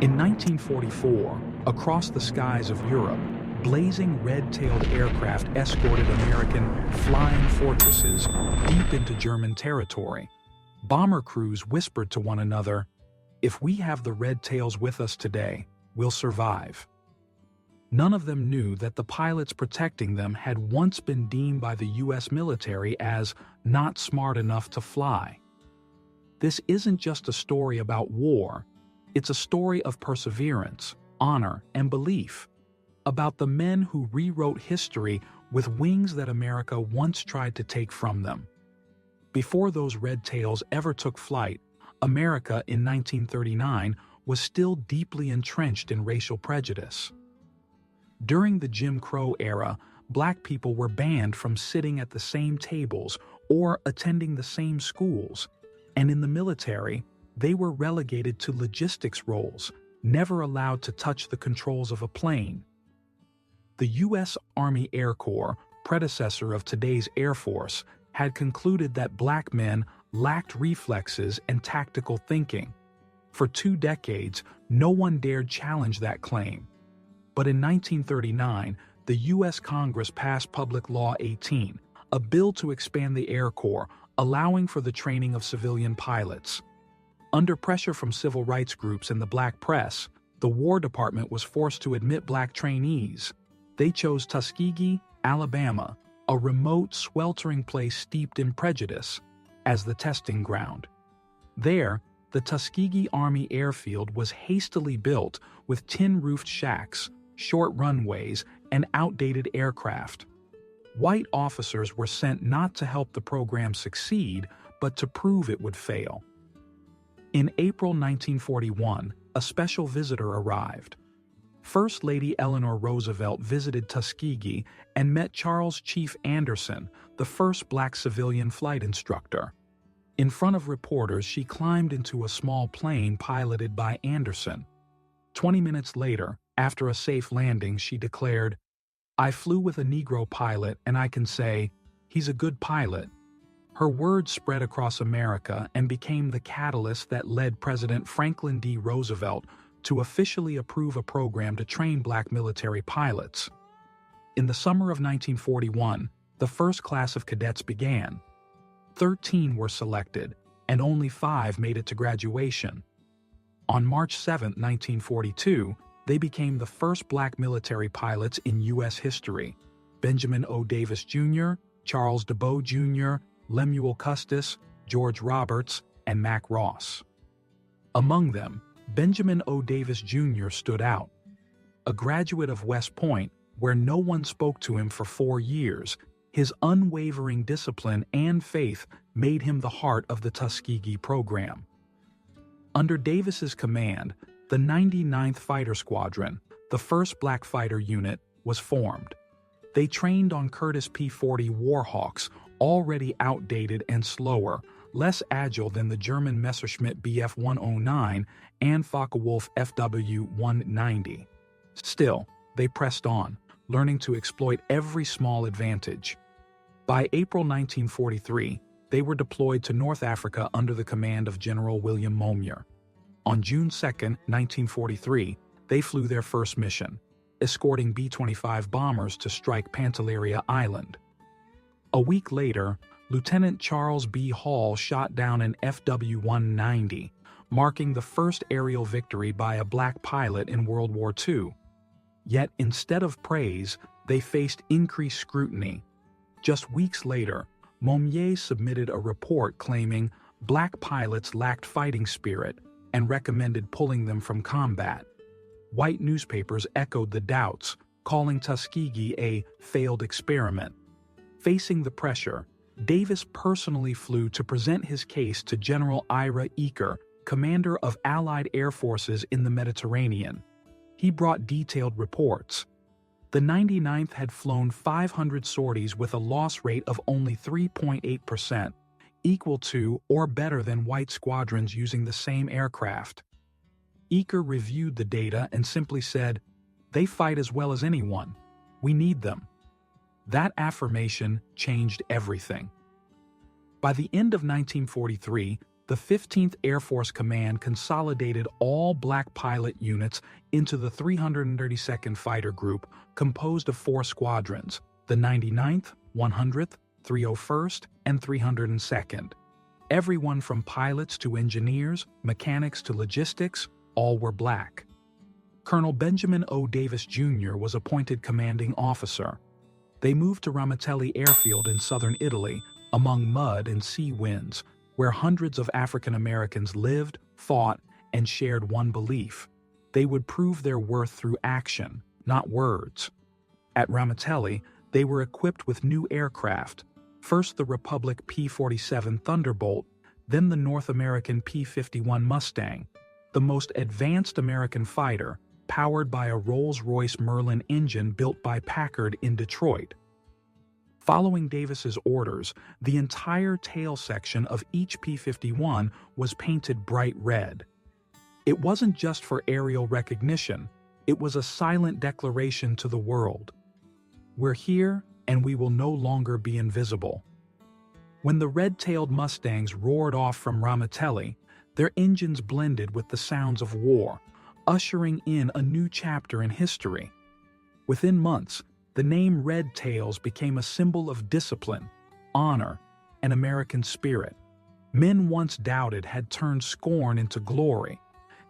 In 1944, across the skies of Europe, blazing red-tailed aircraft escorted American flying fortresses deep into German territory. Bomber crews whispered to one another, "If we have the red tails with us today, we'll survive." None of them knew that the pilots protecting them had once been deemed by the U.S. military as not smart enough to fly. This isn't just a story about war, it's a story of perseverance, honor, and belief, about the men who rewrote history with wings that America once tried to take from them. Before those red tails ever took flight, America in 1939 was still deeply entrenched in racial prejudice. During the Jim Crow era, Black people were banned from sitting at the same tables or attending the same schools, and in the military, they were relegated to logistics roles, never allowed to touch the controls of a plane. The U.S. Army Air Corps, predecessor of today's Air Force, had concluded that Black men lacked reflexes and tactical thinking. For 2 decades, no one dared challenge that claim. But in 1939, the U.S. Congress passed Public Law 18, a bill to expand the Air Corps, allowing for the training of civilian pilots. Under pressure from civil rights groups and the Black press, the War Department was forced to admit Black trainees. They chose Tuskegee, Alabama, a remote, sweltering place steeped in prejudice, as the testing ground. There, the Tuskegee Army Airfield was hastily built with tin-roofed shacks, short runways, and outdated aircraft. White officers were sent not to help the program succeed, but to prove it would fail. In April 1941, a special visitor arrived. First Lady Eleanor Roosevelt visited Tuskegee and met Charles Chief Anderson, the first Black civilian flight instructor. In front of reporters, she climbed into a small plane piloted by Anderson. 20 minutes later, after a safe landing, she declared, "I flew with a Negro pilot and I can say, he's a good pilot." Her words spread across America and became the catalyst that led President Franklin D. Roosevelt to officially approve a program to train Black military pilots. In the summer of 1941, the first class of cadets began. 13 were selected, and only 5 made it to graduation. On March 7, 1942, they became the first Black military pilots in U.S. history: Benjamin O. Davis Jr., Charles DeBow Jr., Lemuel Custis, George Roberts, and Mac Ross. Among them, Benjamin O. Davis Jr. stood out. A graduate of West Point, where no one spoke to him for 4 years, his unwavering discipline and faith made him the heart of the Tuskegee program. Under Davis's command, the 99th Fighter Squadron, the first Black fighter unit, was formed. They trained on Curtiss P-40 Warhawks, already outdated and slower, less agile than the German Messerschmitt Bf 109 and Focke-Wulf FW 190. Still, they pressed on, learning to exploit every small advantage. By April 1943, they were deployed to North Africa under the command of General William Momyer. On June 2, 1943, they flew their first mission, escorting B-25 bombers to strike Pantelleria Island. A week later, Lieutenant Charles B. Hall shot down an FW-190, marking the first aerial victory by a Black pilot in World War II. Yet instead of praise, they faced increased scrutiny. Just weeks later, Momyer submitted a report claiming Black pilots lacked fighting spirit and recommended pulling them from combat. White newspapers echoed the doubts, calling Tuskegee a failed experiment. Facing the pressure, Davis personally flew to present his case to General Ira Eaker, commander of Allied air forces in the Mediterranean. He brought detailed reports. The 99th had flown 500 sorties with a loss rate of only 3.8%, equal to or better than white squadrons using the same aircraft. Eaker reviewed the data and simply said, "They fight as well as anyone. We need them." That affirmation changed everything. By the end of 1943, The 15th Air Force Command consolidated all black pilot units into the 332nd Fighter Group, composed of 4 squadrons, the 99th, 100th, 301st, and 302nd. Everyone from pilots to engineers, mechanics to logistics, all were black. Colonel Benjamin O. Davis Jr. was appointed commanding officer. They moved to Ramatelli Airfield in southern Italy, among mud and sea winds, where hundreds of African Americans lived, fought, and shared one belief: they would prove their worth through action, not words. At Ramatelli, they were equipped with new aircraft, first the Republic P-47 Thunderbolt, then the North American P-51 Mustang, the most advanced American fighter, powered by a Rolls-Royce Merlin engine built by Packard in Detroit. Following Davis's orders, the entire tail section of each P-51 was painted bright red. It wasn't just for aerial recognition, it was a silent declaration to the world: we're here, and we will no longer be invisible. When the red-tailed Mustangs roared off from Ramatelli, their engines blended with the sounds of war, ushering in a new chapter in history. Within months, the name Red Tails became a symbol of discipline, honor, and American spirit. Men once doubted had turned scorn into glory,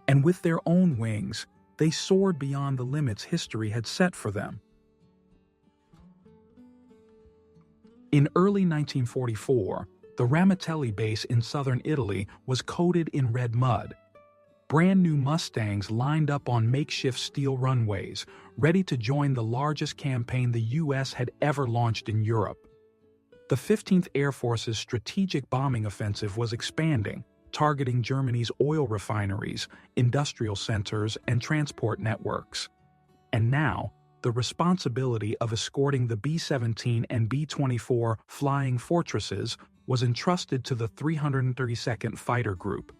and with their own wings, they soared beyond the limits history had set for them. In early 1944, the Ramatelli base in southern Italy was coated in red mud. Brand new Mustangs lined up on makeshift steel runways, ready to join the largest campaign the U.S. had ever launched in Europe. The 15th Air Force's strategic bombing offensive was expanding, targeting Germany's oil refineries, industrial centers, and transport networks. And now, the responsibility of escorting the B-17 and B-24 flying fortresses was entrusted to the 332nd Fighter Group,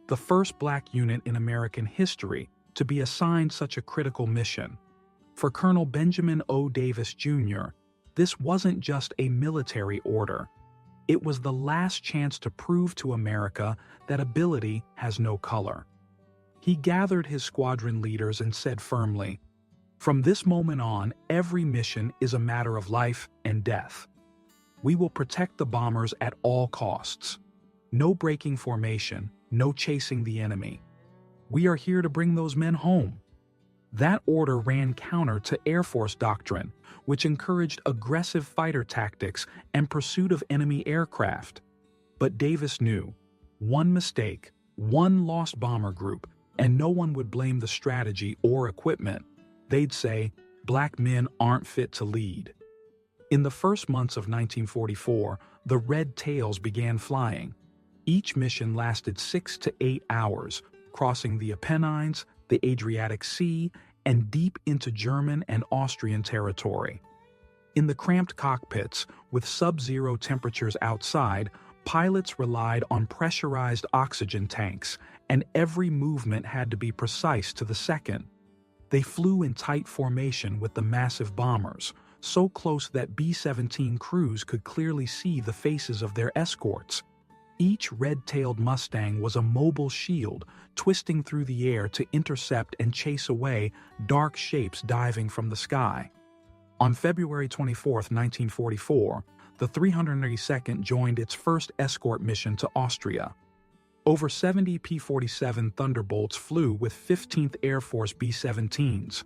the first black unit in American history to be assigned such a critical mission. For Colonel Benjamin O. Davis Jr., this wasn't just a military order. It was the last chance to prove to America that ability has no color. He gathered his squadron leaders and said firmly, "From this moment on, every mission is a matter of life and death. We will protect the bombers at all costs. No breaking formation, no chasing the enemy. We are here to bring those men home." That order ran counter to Air Force doctrine, which encouraged aggressive fighter tactics and pursuit of enemy aircraft. But Davis knew, one mistake, one lost bomber group, and no one would blame the strategy or equipment. They'd say, black men aren't fit to lead. In the first months of 1944, the Red Tails began flying. Each mission lasted 6 to 8 hours, crossing the Apennines, the Adriatic Sea, and deep into German and Austrian territory. In the cramped cockpits, with sub-zero temperatures outside, pilots relied on pressurized oxygen tanks, and every movement had to be precise to the second. They flew in tight formation with the massive bombers, so close that B-17 crews could clearly see the faces of their escorts. Each red-tailed Mustang was a mobile shield, twisting through the air to intercept and chase away dark shapes diving from the sky. On February 24, 1944, the 332nd joined its first escort mission to Austria. Over 70 P-47 Thunderbolts flew with 15th Air Force B-17s.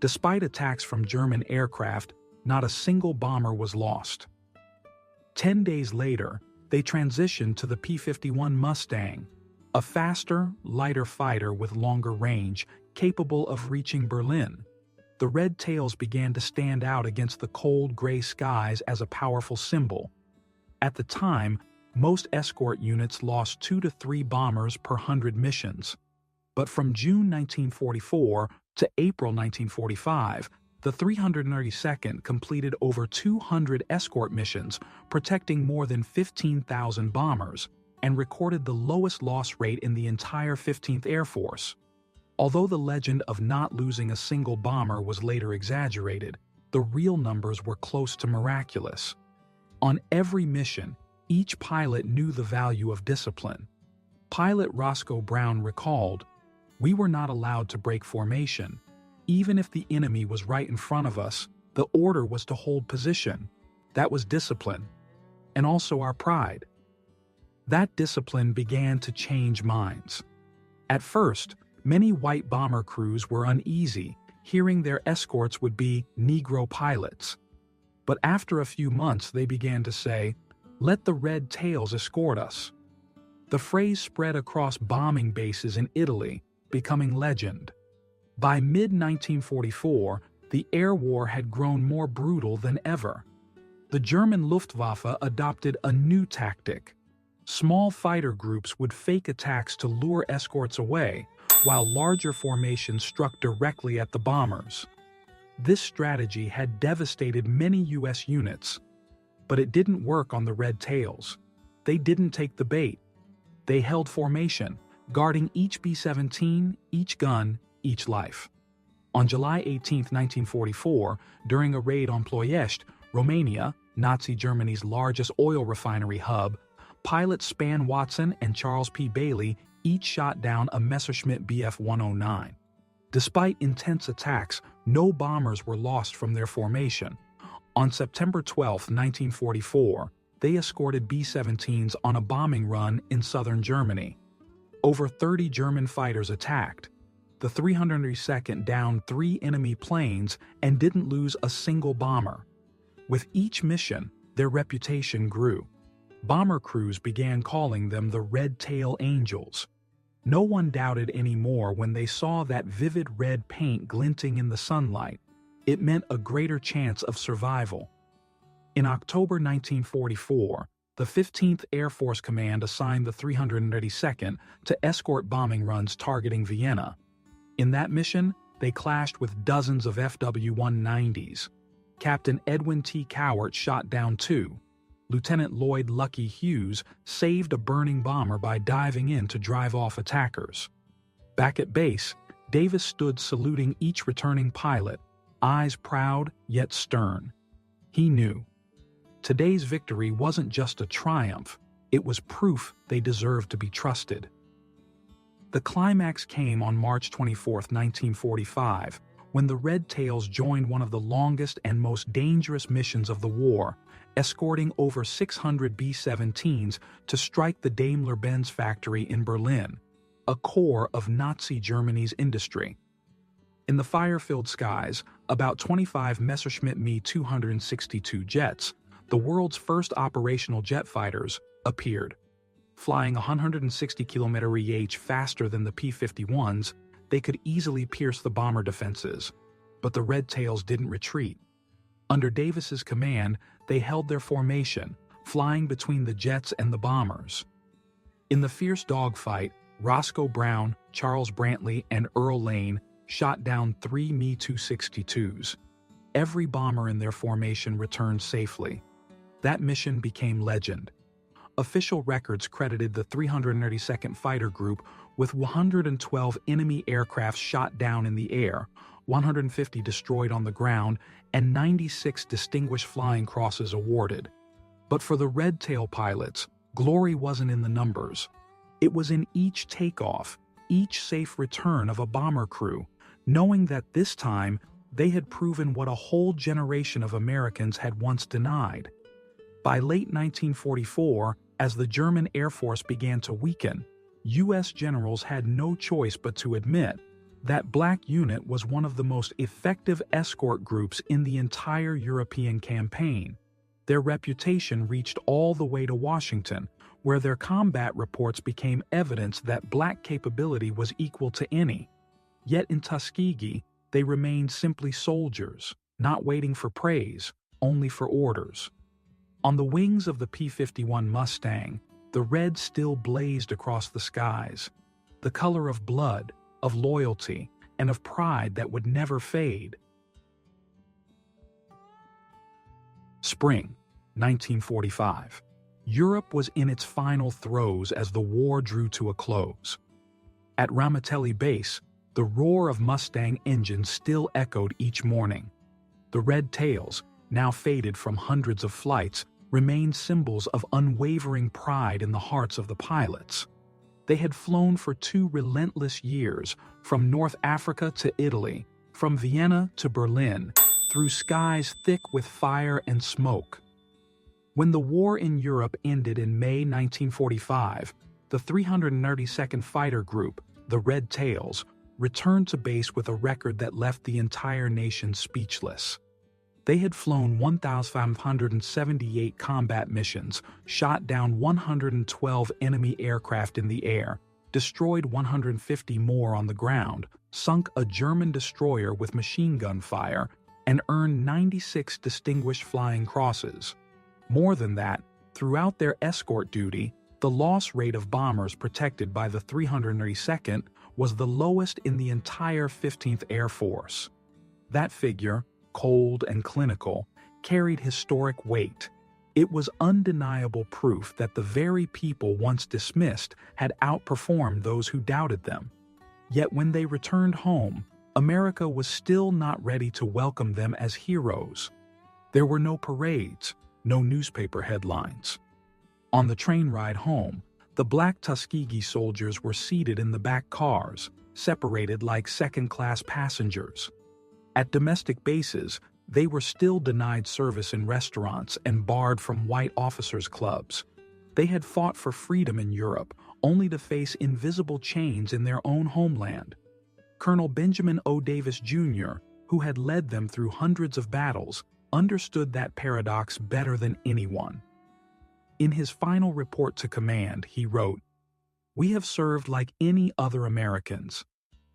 Despite attacks from German aircraft, not a single bomber was lost. 10 days later, they transitioned to the P-51 Mustang, a faster, lighter fighter with longer range, capable of reaching Berlin. The Red Tails began to stand out against the cold gray skies as a powerful symbol. At the time, most escort units lost 2 to 3 bombers per 100 missions. But from June 1944 to April 1945, the 332nd completed over 200 escort missions, protecting more than 15,000 bombers, and recorded the lowest loss rate in the entire 15th Air Force. Although the legend of not losing a single bomber was later exaggerated, the real numbers were close to miraculous. On every mission, each pilot knew the value of discipline. Pilot Roscoe Brown recalled, "We were not allowed to break formation. Even if the enemy was right in front of us, the order was to hold position. That was discipline. And also our pride." That discipline began to change minds. At first, many white bomber crews were uneasy, hearing their escorts would be Negro pilots. But after a few months they began to say, "Let the red tails escort us." The phrase spread across bombing bases in Italy, becoming legend. By mid-1944, the air war had grown more brutal than ever. The German Luftwaffe adopted a new tactic. Small fighter groups would fake attacks to lure escorts away, while larger formations struck directly at the bombers. This strategy had devastated many U.S. units, but it didn't work on the red tails. They didn't take the bait. They held formation, guarding each B-17, each gun, each life. On July 18, 1944, during a raid on Ploiești, Romania, Nazi Germany's largest oil refinery hub, pilots Span Watson and Charles P. Bailey each shot down a Messerschmitt Bf-109. Despite intense attacks, no bombers were lost from their formation. On September 12, 1944, they escorted B-17s on a bombing run in southern Germany. Over 30 German fighters attacked. The 302nd downed 3 enemy planes and didn't lose a single bomber. With each mission, their reputation grew. Bomber crews began calling them the Red Tail Angels. No one doubted anymore when they saw that vivid red paint glinting in the sunlight. It meant a greater chance of survival. In October 1944, the 15th Air Force Command assigned the 332nd to escort bombing runs targeting Vienna. In that mission, they clashed with dozens of FW-190s. Captain Edwin T. Cowart shot down 2. Lieutenant Lloyd Lucky Hughes saved a burning bomber by diving in to drive off attackers. Back at base, Davis stood saluting each returning pilot, eyes proud yet stern. He knew. Today's victory wasn't just a triumph, it was proof they deserved to be trusted. The climax came on March 24, 1945, when the Red Tails joined one of the longest and most dangerous missions of the war, escorting over 600 B-17s to strike the Daimler-Benz factory in Berlin, a core of Nazi Germany's industry. In the fire-filled skies, about 25 Messerschmitt Me-262 jets, the world's first operational jet fighters, appeared. Flying 160 km/h faster than the P-51s, they could easily pierce the bomber defenses. But the Red Tails didn't retreat. Under Davis's command, they held their formation, flying between the jets and the bombers. In the fierce dogfight, Roscoe Brown, Charles Brantley, and Earl Lane shot down 3 Me-262s. Every bomber in their formation returned safely. That mission became legend. Official records credited the 332nd Fighter Group with 112 enemy aircraft shot down in the air, 150 destroyed on the ground, and 96 Distinguished Flying Crosses awarded. But for the Red Tail pilots, glory wasn't in the numbers. It was in each takeoff, each safe return of a bomber crew, knowing that this time they had proven what a whole generation of Americans had once denied. By late 1944, as the German Air Force began to weaken, U.S. generals had no choice but to admit that Black Unit was one of the most effective escort groups in the entire European campaign. Their reputation reached all the way to Washington, where their combat reports became evidence that Black capability was equal to any. Yet in Tuskegee, they remained simply soldiers, not waiting for praise, only for orders. On the wings of the P-51 Mustang, the red still blazed across the skies, the color of blood, of loyalty, and of pride that would never fade. Spring, 1945. Europe was in its final throes as the war drew to a close. At Ramitelli Base, the roar of Mustang engines still echoed each morning. The red tails, now faded from hundreds of flights, remained symbols of unwavering pride in the hearts of the pilots. They had flown for 2 relentless years, from North Africa to Italy, from Vienna to Berlin, through skies thick with fire and smoke. When the war in Europe ended in May 1945, the 332nd Fighter Group, the Red Tails, returned to base with a record that left the entire nation speechless. They had flown 1,578 combat missions, shot down 112 enemy aircraft in the air, destroyed 150 more on the ground, sunk a German destroyer with machine gun fire, and earned 96 Distinguished Flying Crosses. More than that, throughout their escort duty, the loss rate of bombers protected by the 332nd was the lowest in the entire 15th Air Force. That figure, cold and clinical, carried historic weight. It was undeniable proof that the very people once dismissed had outperformed those who doubted them. Yet when they returned home, America was still not ready to welcome them as heroes. There were no parades, no newspaper headlines. On the train ride home, the black Tuskegee soldiers were seated in the back cars, separated like second-class passengers. At domestic bases, they were still denied service in restaurants and barred from white officers' clubs. They had fought for freedom in Europe, only to face invisible chains in their own homeland. Colonel Benjamin O. Davis, Jr., who had led them through hundreds of battles, understood that paradox better than anyone. In his final report to command, he wrote, "We have served like any other Americans.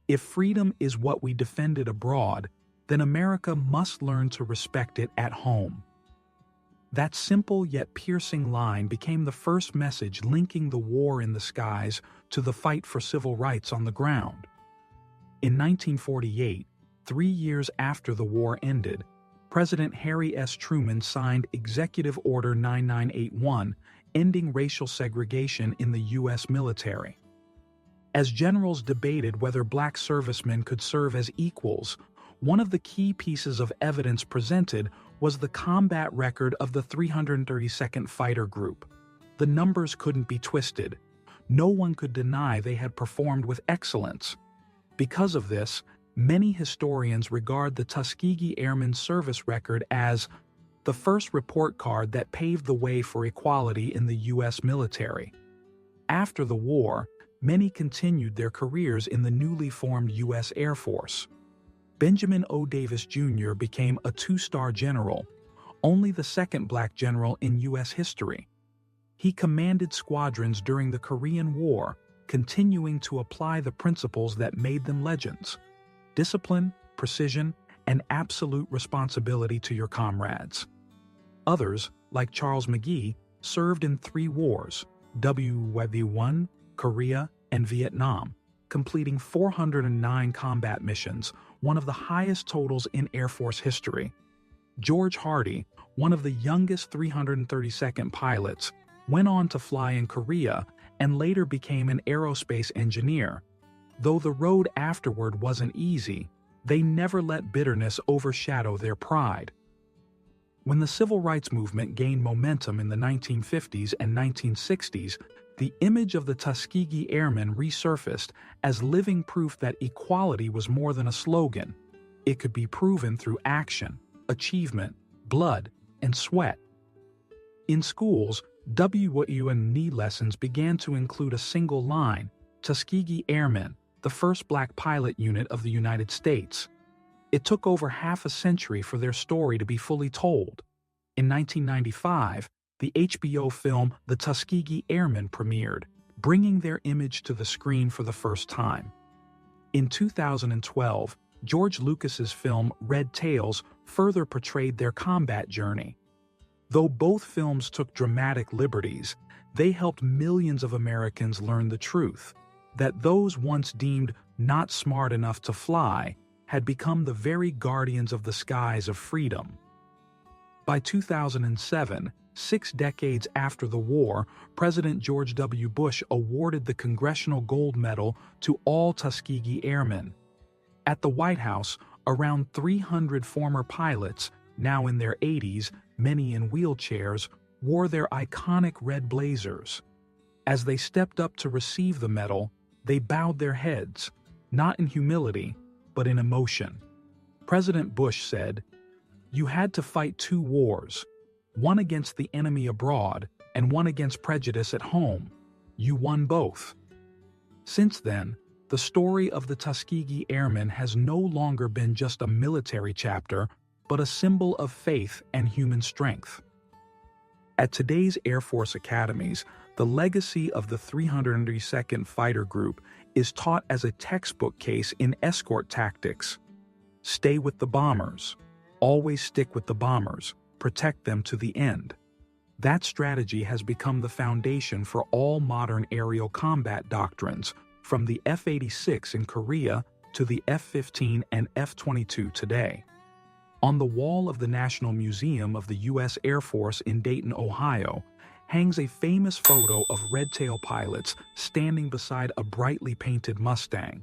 If freedom is what we defended abroad, then America must learn to respect it at home." That simple yet piercing line became the first message linking the war in the skies to the fight for civil rights on the ground. In 1948, 3 years after the war ended, President Harry S. Truman signed Executive Order 9981, ending racial segregation in the U.S. military. As generals debated whether black servicemen could serve as equals, one of the key pieces of evidence presented was the combat record of the 332nd Fighter Group. The numbers couldn't be twisted. No one could deny they had performed with excellence. Because of this, many historians regard the Tuskegee Airmen service record as the first report card that paved the way for equality in the U.S. military. After the war, many continued their careers in the newly formed U.S. Air Force. Benjamin O. Davis, Jr. became a 2-star general, only the second black general in U.S. history. He commanded squadrons during the Korean War, continuing to apply the principles that made them legends: discipline, precision, and absolute responsibility to your comrades. Others, like Charles McGee, served in 3 wars: WW1, Korea, and Vietnam, completing 409 combat missions, one of the highest totals in Air Force history. George Hardy, one of the youngest 332nd pilots, went on to fly in Korea and later became an aerospace engineer. Though the road afterward wasn't easy, they never let bitterness overshadow their pride. When the civil rights movement gained momentum in the 1950s and 1960s, the image of the Tuskegee Airmen resurfaced as living proof that equality was more than a slogan. It could be proven through action, achievement, blood, and sweat. In schools, WW&E lessons began to include a single line: Tuskegee Airmen, the first black pilot unit of the United States. It took over half a century for their story to be fully told. In 1995, the HBO film The Tuskegee Airmen premiered, bringing their image to the screen for the first time. In 2012, George Lucas's film Red Tails further portrayed their combat journey. Though both films took dramatic liberties, they helped millions of Americans learn the truth: that those once deemed not smart enough to fly had become the very guardians of the skies of freedom. By 2007, 6 decades after the war, President George W. Bush awarded the Congressional Gold Medal to all Tuskegee Airmen. At the White House, around 300 former pilots, now in their 80s, many in wheelchairs, wore their iconic red blazers. As they stepped up to receive the medal, they bowed their heads, not in humility, but in emotion. President Bush said, "You had to fight two wars, one against the enemy abroad and one against prejudice at home. You won both." Since then, the story of the Tuskegee Airmen has no longer been just a military chapter, but a symbol of faith and human strength. At today's Air Force academies, the legacy of the 302nd Fighter Group is taught as a textbook case in escort tactics. Stay with the bombers. Always stick with the bombers. Protect them to the end. That strategy has become the foundation for all modern aerial combat doctrines, from the F-86 in Korea to the F-15 and F-22 today. On the wall of the National Museum of the U.S. Air Force in Dayton, Ohio, hangs a famous photo of red-tail pilots standing beside a brightly painted Mustang.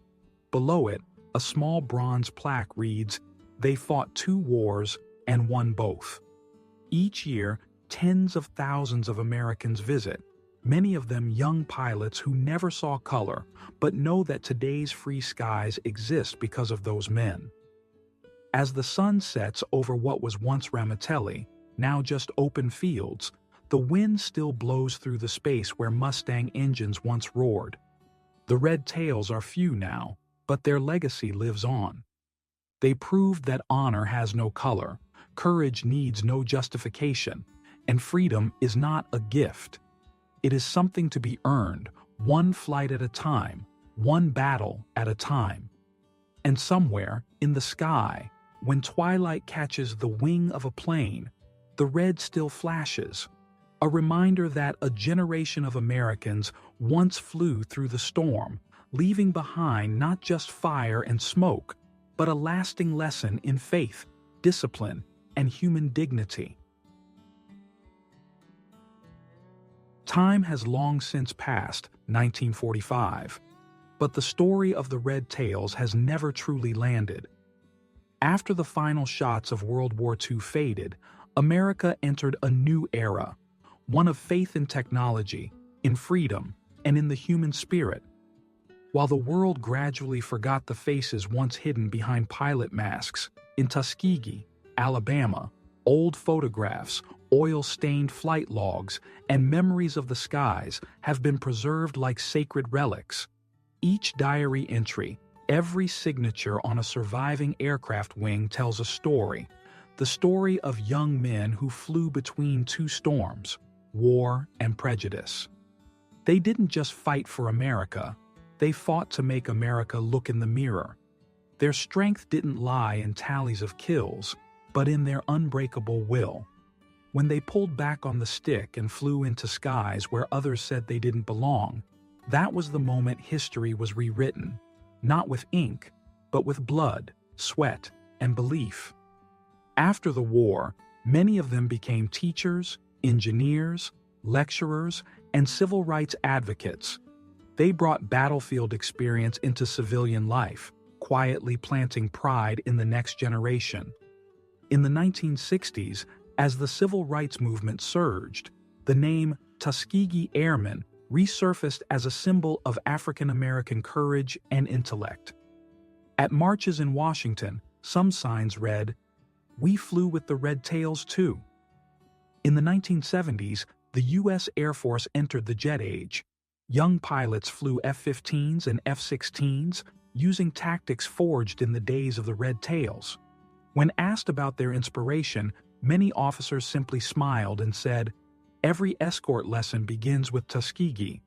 Below it, a small bronze plaque reads, "They fought two wars and won both." Each year, tens of thousands of Americans visit, many of them young pilots who never saw color, but know that today's free skies exist because of those men. As the sun sets over what was once Ramitelli, now just open fields, the wind still blows through the space where Mustang engines once roared. The red tails are few now, but their legacy lives on. They proved that honor has no color, courage needs no justification, and freedom is not a gift. It is something to be earned, one flight at a time, one battle at a time. And somewhere, in the sky, when twilight catches the wing of a plane, the red still flashes, a reminder that a generation of Americans once flew through the storm, leaving behind not just fire and smoke, but a lasting lesson in faith, discipline, and human dignity. Time has long since passed, 1945, but the story of the Red Tails has never truly landed. After the final shots of World War II faded, America entered a new era, one of faith in technology, in freedom, and in the human spirit. While the world gradually forgot the faces once hidden behind pilot masks, in Tuskegee, Alabama, old photographs, oil-stained flight logs, and memories of the skies have been preserved like sacred relics. Each diary entry, every signature on a surviving aircraft wing tells a story, the story of young men who flew between two storms, war and prejudice. They didn't just fight for America, they fought to make America look in the mirror. Their strength didn't lie in tallies of kills, but in their unbreakable will. When they pulled back on the stick and flew into skies where others said they didn't belong, that was the moment history was rewritten, not with ink, but with blood, sweat, and belief. After the war, many of them became teachers, engineers, lecturers, and civil rights advocates. They brought battlefield experience into civilian life, quietly planting pride in the next generation. In the 1960s, as the civil rights movement surged, the name Tuskegee Airmen resurfaced as a symbol of African American courage and intellect. At marches in Washington, some signs read, "We flew with the Red Tails too." In the 1970s, the U.S. Air Force entered the jet age. Young pilots flew F-15s and F-16s, using tactics forged in the days of the Red Tails. When asked about their inspiration, many officers simply smiled and said, "Every escort lesson begins with Tuskegee."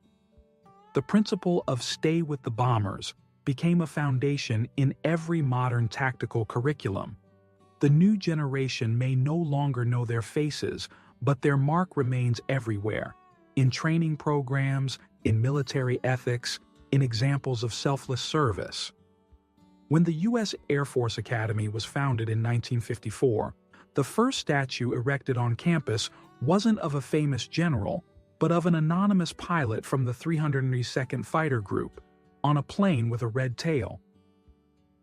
The principle of "stay with the bombers" became a foundation in every modern tactical curriculum. The new generation may no longer know their faces, but their mark remains everywhere, in training programs, in military ethics, in examples of selfless service. When the U.S. Air Force Academy was founded in 1954, the first statue erected on campus wasn't of a famous general, but of an anonymous pilot from the 302nd Fighter Group, on a plane with a red tail.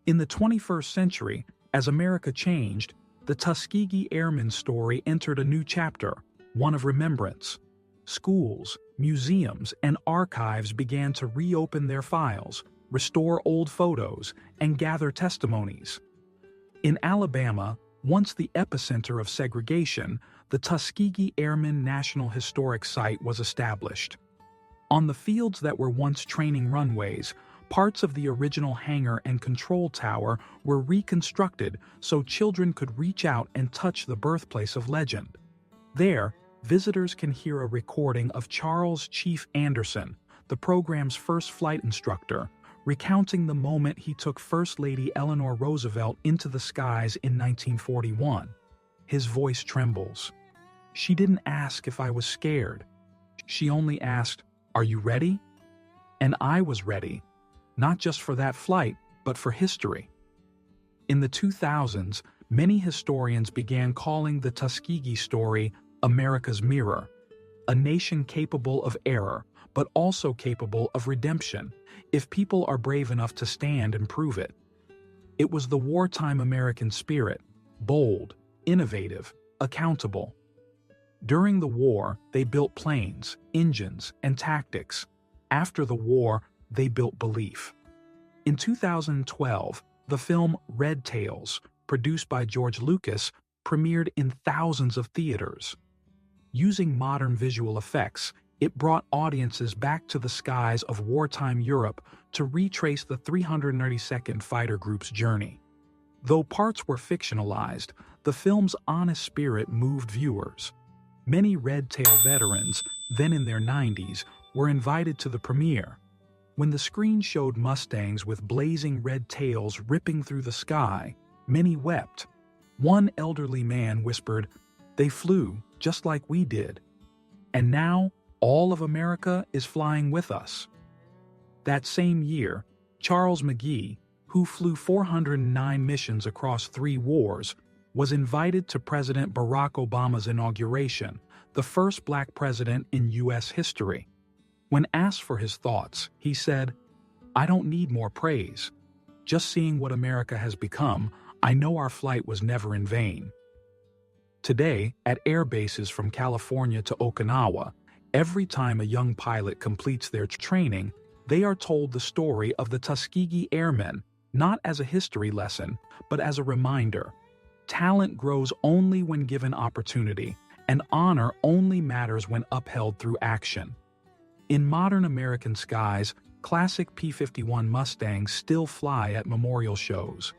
In the 21st century, as America changed, the Tuskegee Airmen story entered a new chapter, one of remembrance. Schools, museums, and archives began to reopen their files, restore old photos, and gather testimonies. In Alabama, once the epicenter of segregation, the Tuskegee Airmen National Historic Site was established. On the fields that were once training runways, parts of the original hangar and control tower were reconstructed so children could reach out and touch the birthplace of legend. There, visitors can hear a recording of Charles Chief Anderson, the program's first flight instructor, recounting the moment he took First Lady Eleanor Roosevelt into the skies in 1941. His voice trembles. "She didn't ask if I was scared. She only asked, 'Are you ready?' And I was ready, not just for that flight, but for history." In the 2000s, many historians began calling the Tuskegee story America's mirror, a nation capable of error, but also capable of redemption, if people are brave enough to stand and prove it. It was the wartime American spirit, bold, innovative, accountable. During the war, they built planes, engines, and tactics. After the war, they built belief. In 2012, the film Red Tails, produced by George Lucas, premiered in thousands of theaters. Using modern visual effects, it brought audiences back to the skies of wartime Europe to retrace the 332nd Fighter Group's journey. Though parts were fictionalized, the film's honest spirit moved viewers. Many Red Tail veterans, then in their 90s, were invited to the premiere. When the screen showed Mustangs with blazing red tails ripping through the sky, many wept. One elderly man whispered, "They flew just like we did. And now, all of America is flying with us." That same year, Charles McGee, who flew 409 missions across 3 wars, was invited to President Barack Obama's inauguration, the first black president in U.S. history. When asked for his thoughts, he said, "I don't need more praise. Just seeing what America has become, I know our flight was never in vain." Today, at air bases from California to Okinawa, every time a young pilot completes their training, they are told the story of the Tuskegee Airmen, not as a history lesson, but as a reminder. Talent grows only when given opportunity, and honor only matters when upheld through action. In modern American skies, classic P-51 Mustangs still fly at memorial shows.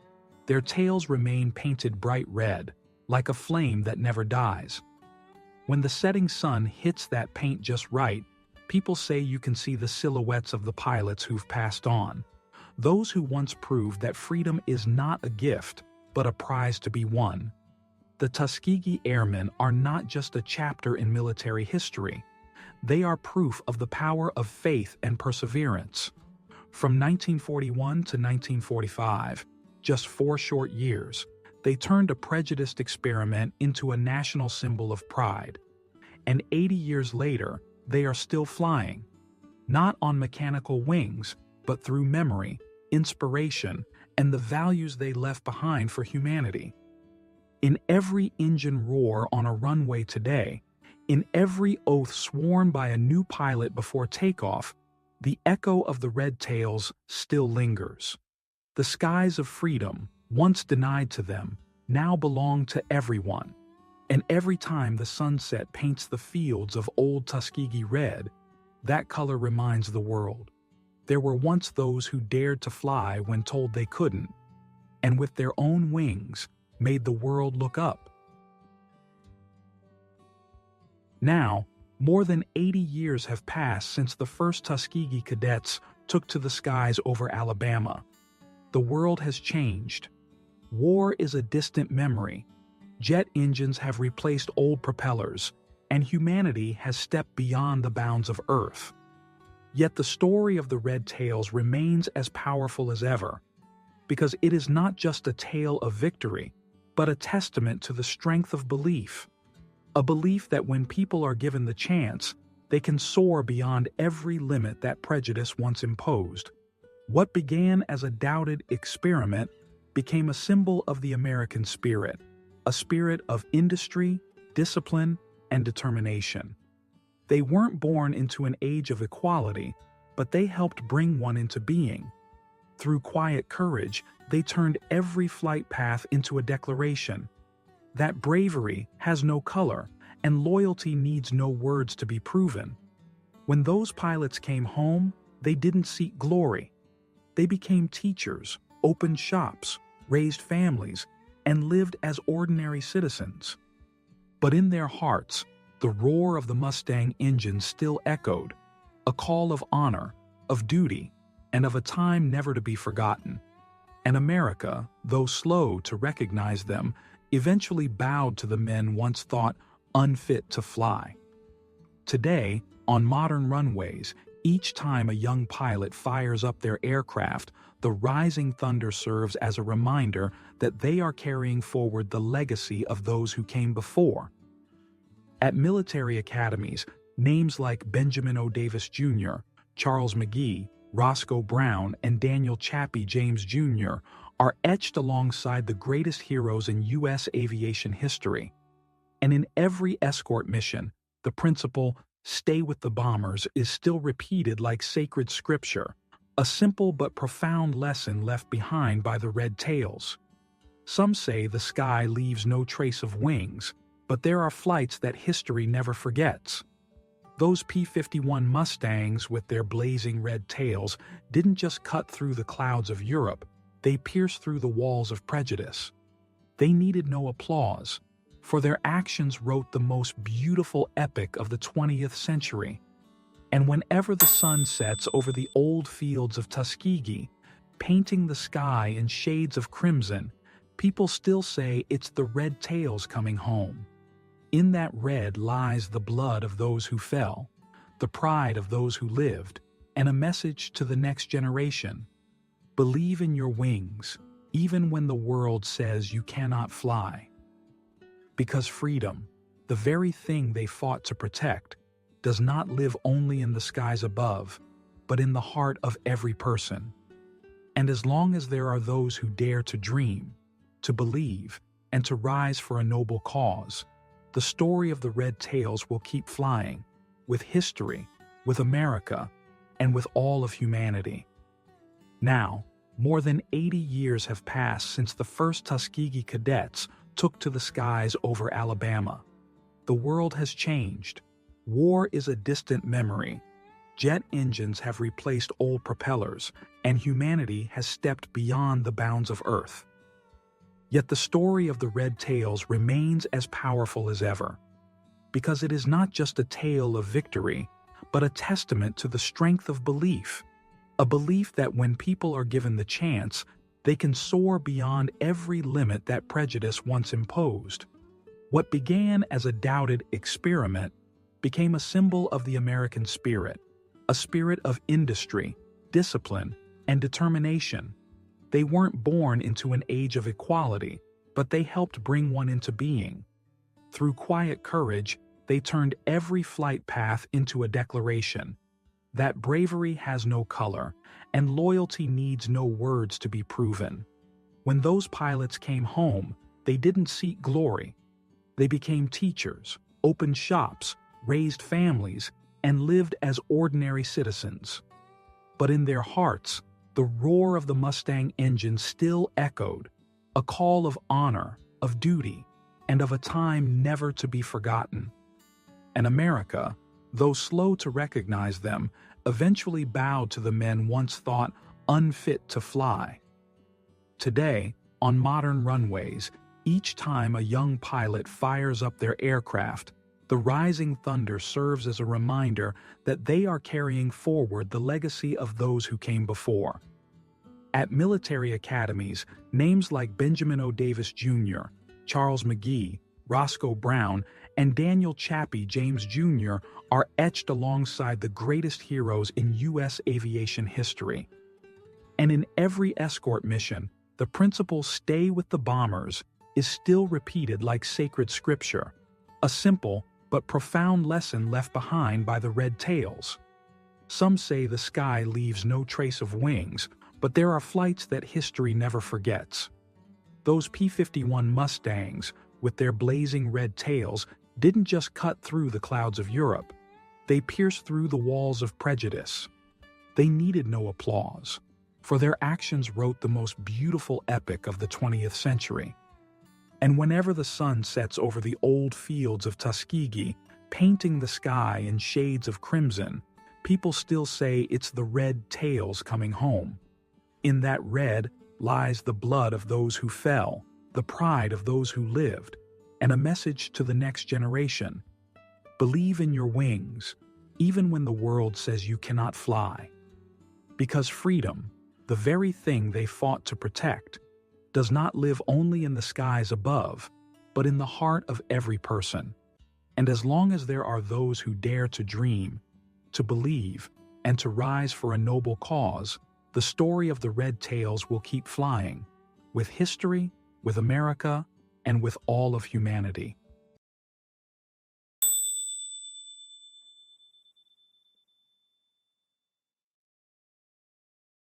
Their tails remain painted bright red, like a flame that never dies. When the setting sun hits that paint just right, people say you can see the silhouettes of the pilots who've passed on. Those who once proved that freedom is not a gift, but a prize to be won. The Tuskegee Airmen are not just a chapter in military history. They are proof of the power of faith and perseverance. From 1941 to 1945, just 4 short years, they turned a prejudiced experiment into a national symbol of pride. And 80 years later, they are still flying, not on mechanical wings, but through memory, inspiration, and the values they left behind for humanity. In every engine roar on a runway today, in every oath sworn by a new pilot before takeoff, the echo of the red tails still lingers. The skies of freedom, once denied to them, now belong to everyone. And every time the sunset paints the fields of old Tuskegee red, that color reminds the world. There were once those who dared to fly when told they couldn't, and with their own wings, made the world look up. Now, more than 80 years have passed since the first Tuskegee cadets took to the skies over Alabama. The world has changed. War is a distant memory. Jet engines have replaced old propellers, and humanity has stepped beyond the bounds of Earth. Yet the story of the Red Tails remains as powerful as ever, because it is not just a tale of victory, but a testament to the strength of belief. A belief that when people are given the chance, they can soar beyond every limit that prejudice once imposed. What began as a doubted experiment became a symbol of the American spirit, a spirit of industry, discipline, and determination. They weren't born into an age of equality, but they helped bring one into being. Through quiet courage, they turned every flight path into a declaration that bravery has no color and loyalty needs no words to be proven. When those pilots came home, they didn't seek glory. They became teachers, opened shops, raised families, and lived as ordinary citizens. But in their hearts, the roar of the Mustang engine still echoed, a call of honor, of duty, and of a time never to be forgotten. And America, though slow to recognize them, eventually bowed to the men once thought unfit to fly. Today, on modern runways, each time a young pilot fires up their aircraft, the rising thunder serves as a reminder that they are carrying forward the legacy of those who came before. At military academies, names like Benjamin O. Davis Jr., Charles McGee, Roscoe Brown, and Daniel Chappie James Jr. are etched alongside the greatest heroes in U.S. aviation history. And in every escort mission, the principle, "Stay with the bombers," is still repeated like sacred scripture, a simple but profound lesson left behind by the red tails. Some say the sky leaves no trace of wings, but there are flights that history never forgets. Those P-51 Mustangs with their blazing red tails didn't just cut through the clouds of Europe, they pierced through the walls of prejudice. They needed no applause, for their actions wrote the most beautiful epic of the 20th century. And whenever the sun sets over the old fields of Tuskegee, painting the sky in shades of crimson, people still say it's the red tails coming home. In that red lies the blood of those who fell, the pride of those who lived, and a message to the next generation. Believe in your wings, even when the world says you cannot fly. Because freedom, the very thing they fought to protect, does not live only in the skies above, but in the heart of every person. And as long as there are those who dare to dream, to believe, and to rise for a noble cause, the story of the red tails will keep flying, with history, with America, and with all of humanity. Now, more than 80 years have passed since the first Tuskegee cadets took to the skies over Alabama. The world has changed. War is a distant memory. Jet engines have replaced old propellers, and humanity has stepped beyond the bounds of Earth. Yet the story of the red tails remains as powerful as ever, because it is not just a tale of victory, but a testament to the strength of belief, a belief that when people are given the chance, they can soar beyond every limit that prejudice once imposed. What began as a doubted experiment became a symbol of the American spirit, a spirit of industry, discipline, and determination. They weren't born into an age of equality, but they helped bring one into being. Through quiet courage, they turned every flight path into a declaration that bravery has no color and loyalty needs no words to be proven. When those pilots came home, they didn't seek glory. They became teachers, opened shops, raised families, and lived as ordinary citizens. But in their hearts, the roar of the Mustang engine still echoed, a call of honor, of duty, and of a time never to be forgotten. And America, though slow to recognize them, eventually bowed to the men once thought unfit to fly. Today, on modern runways, each time a young pilot fires up their aircraft, the rising thunder serves as a reminder that they are carrying forward the legacy of those who came before. At military academies, names like Benjamin O. Davis Jr., Charles McGee, Roscoe Brown, and Daniel Chappie James Jr. are etched alongside the greatest heroes in U.S. aviation history. And in every escort mission, the principle "stay with the bombers" is still repeated like sacred scripture, a simple but profound lesson left behind by the red tails. Some say the sky leaves no trace of wings, but there are flights that history never forgets. Those P-51 Mustangs, with their blazing red tails, didn't just cut through the clouds of Europe. They pierced through the walls of prejudice. They needed no applause, for their actions wrote the most beautiful epic of the 20th century. And whenever the sun sets over the old fields of Tuskegee, painting the sky in shades of crimson, people still say it's the red tails coming home. In that red lies the blood of those who fell, the pride of those who lived, and a message to the next generation. Believe in your wings, even when the world says you cannot fly. Because freedom, the very thing they fought to protect, does not live only in the skies above, but in the heart of every person. And as long as there are those who dare to dream, to believe, and to rise for a noble cause, the story of the Red Tails will keep flying, with history, with America, and with all of humanity.